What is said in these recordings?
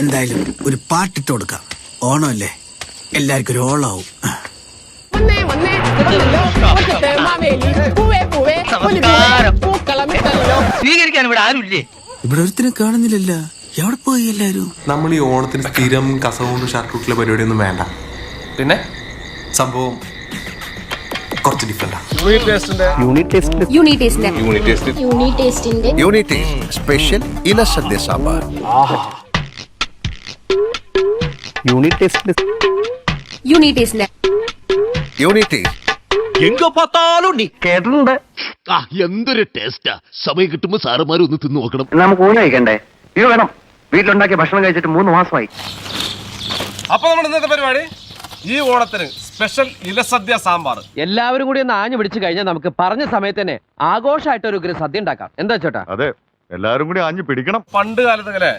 എന്തായാലും ഒരു പാട്ടിട്ട് കൊടുക്കാം. ഓണമല്ലേ, എല്ലാവർക്കും ഒരു ഓളാവും. സ്വീകരിക്കാൻ ഇവിടെ ആരുമില്ലേ? ഇവിടെ ഒരുത്തിനെ കാണുന്നില്ലല്ലോ. എവിടെ പോയി എല്ലാരും? നമ്മൾ ഈ ഓണത്തിന് സ്ഥിരം കസവുകൊണ്ട് ഷർട്ടൂട്ടിലെ പരിപാടിയൊന്നും വേണ്ട. പിന്നെ സംഭവം കുറച്ച് ഡിഫറെന്റ്. യൂണിറ്റ് സ്പെഷ്യൽ ഇലസദ്യ സാമ്പാർ. യൂണിറ്റ് എങ്ക പാത്താലും നീ കേട്ടിട്ടുണ്ട്. എന്തൊരു ടേസ്റ്റാ. സമയം കിട്ടുമ്പോ സാറുമാരും ഒന്ന് തിന്നു നോക്കണം. നമുക്ക് ഊണ് കഴിക്കണ്ടേ? ഇത് വേണം. വീട്ടിലുണ്ടാക്കിയ ഭക്ഷണം കഴിച്ചിട്ട് 3 മാസമായി. അപ്പൊ നമ്മുടെ ഇന്നത്തെ പരിപാടി ഈ ഓണത്തിന് സ്പെഷ്യൽ ഇലസദ്യ സാമ്പാർ. എല്ലാവരും കൂടി ഒന്ന് ആഞ്ഞു പിടിച്ചു കഴിഞ്ഞാൽ നമുക്ക് പറഞ്ഞ സമയത്ത് തന്നെ ആഘോഷമായിട്ട് ഒരു സദ്യ ഉണ്ടാക്കാം. എന്താ ചേട്ടാ? അതെ, എല്ലാരും കൂടി ആഞ്ഞു പിടിക്കണം. പണ്ട് കാലത്തൊക്കെ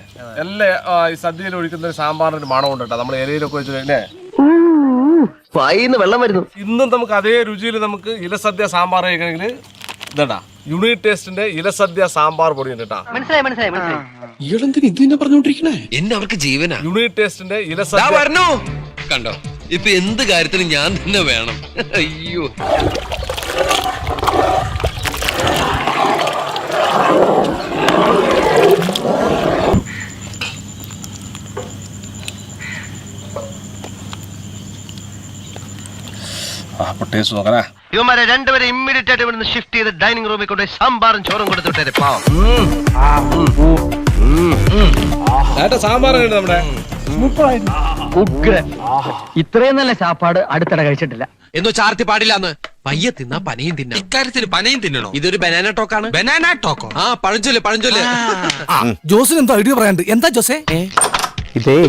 എല്ലാ ഈ സദ്യയിൽ ഒഴിക്കുന്ന ഒരു സാമ്പാറിന് ഒരു മണം ഉണ്ട് കേട്ടോ. നമ്മൾ ഇലയിലൊക്കെ വെച്ച് കഴിഞ്ഞേ വായിന്ന് വെള്ളം വരുന്നു. ഇന്നും നമുക്ക് അതേ രുചിയിൽ നമുക്ക് ഇലസദ്യ സാമ്പാർ കഴിക്കണമെങ്കിൽ ഇതാ യൂണിറ്റ് ടേസ്റ്റിന്റെ ഇലസദ്യ സാമ്പാർ പൊടി ഉണ്ട് കേട്ടാ. ഇയാളെന്തിനാ ഇതിനെ പറഞ്ഞോണ്ടിരിക്കണേ? എന്നെ അവർക്ക് ജീവനാ. യൂണിറ്റ് ടേസ്റ്റിന്റെ ഇലസദ്യ വരണോ? കണ്ടോ, ഇപ്പൊ എന്ത് കാര്യത്തിനും ഞാൻ തന്നെ വേണം. അയ്യോ, ടേസ്റ്റ് നോക്കണേ. ഇവന്മാരെ രണ്ടുപേരെ ഇമ്മീഡിയറ്റ് ആയിട്ട് ഇവിടുന്ന് ഷിഫ്റ്റ് ചെയ്ത് ഡൈനിങ് റൂമിൽ കൊണ്ട് സാമ്പാറും ചോറും കൊടുത്തിട്ടേ പാവം. സാമ്പാർ നമ്മുടെ ഉഗ്രൻ. ഇത്രയും നല്ല ചാപ്പാട് അടുത്തിടെ കഴിച്ചിട്ടില്ല. എന്നോ ചാർത്തി പാടില്ലാന്ന്. പയ്യെ തിന്നാ പനയും തിന്നാം. ഇക്കാര്യത്തിന് പനയും തിന്നണോ? ഇതൊരു ബനാന ടോക്കാണ്. Banana Toko? ആ, പഴഞ്ചൊല്ല് പഴഞ്ചൊല്ല്. ജോസിന് എന്തോ ഐഡിയ പറയാണ്ട്. എന്താ ജോസേ? ഇതേ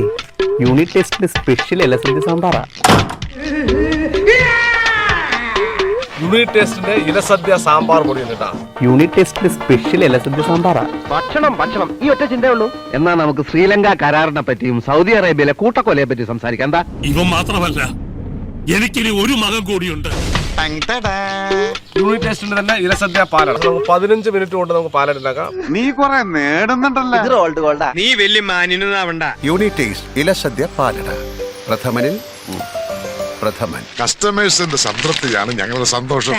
യൂണിറ്റ് ടെസ്റ്റിന്റെ സ്പെഷ്യൽ ഇലസദ്യ സാമ്പാറാ. യൂണിറ്റ് ടേസ്റ്റിന്റെ ഇലസദ്യ സാമ്പാർ പൊടി ഉണ്ട് കേട്ടാ. യൂണിറ്റ് ടെസ്റ്റിന്റെ സ്പെഷ്യൽ ഇലസദ്യ സാമ്പാറാ. ഭക്ഷണം ഈ ഒറ്റ ചിന്തയുള്ളൂ. എന്നാ നമുക്ക് ശ്രീലങ്ക കരാറിനെ പറ്റിയും സൗദി അറേബ്യയിലെ കൂട്ടക്കൊലയെ പറ്റി സംസാരിക്കാം. എന്താ? ഇവൻ മാത്രമല്ല, എനിക്കിനി ഒരു മകൻ കൂടിയുണ്ട്. യൂണിറ്റ് ടേസ്റ്റിന്റെ തന്നെ ഇലസദ്യ പാലാണ്. നമുക്ക് 15 മിനിറ്റ് കൊണ്ട് നമുക്ക് പാലുണ്ടാക്കാം. നീ കൊറേ നേടുന്നുണ്ടല്ലോ. നീ വലിയ മാന്യനാവണ്ട. യൂണിറ്റ് ഇലസദ്യ പാലട. പ്രഥമനിൽ പ്രഥമൻ. കസ്റ്റമേഴ്സിന്റെ സംതൃപ്തിയാണ് ഞങ്ങളുടെ സന്തോഷം.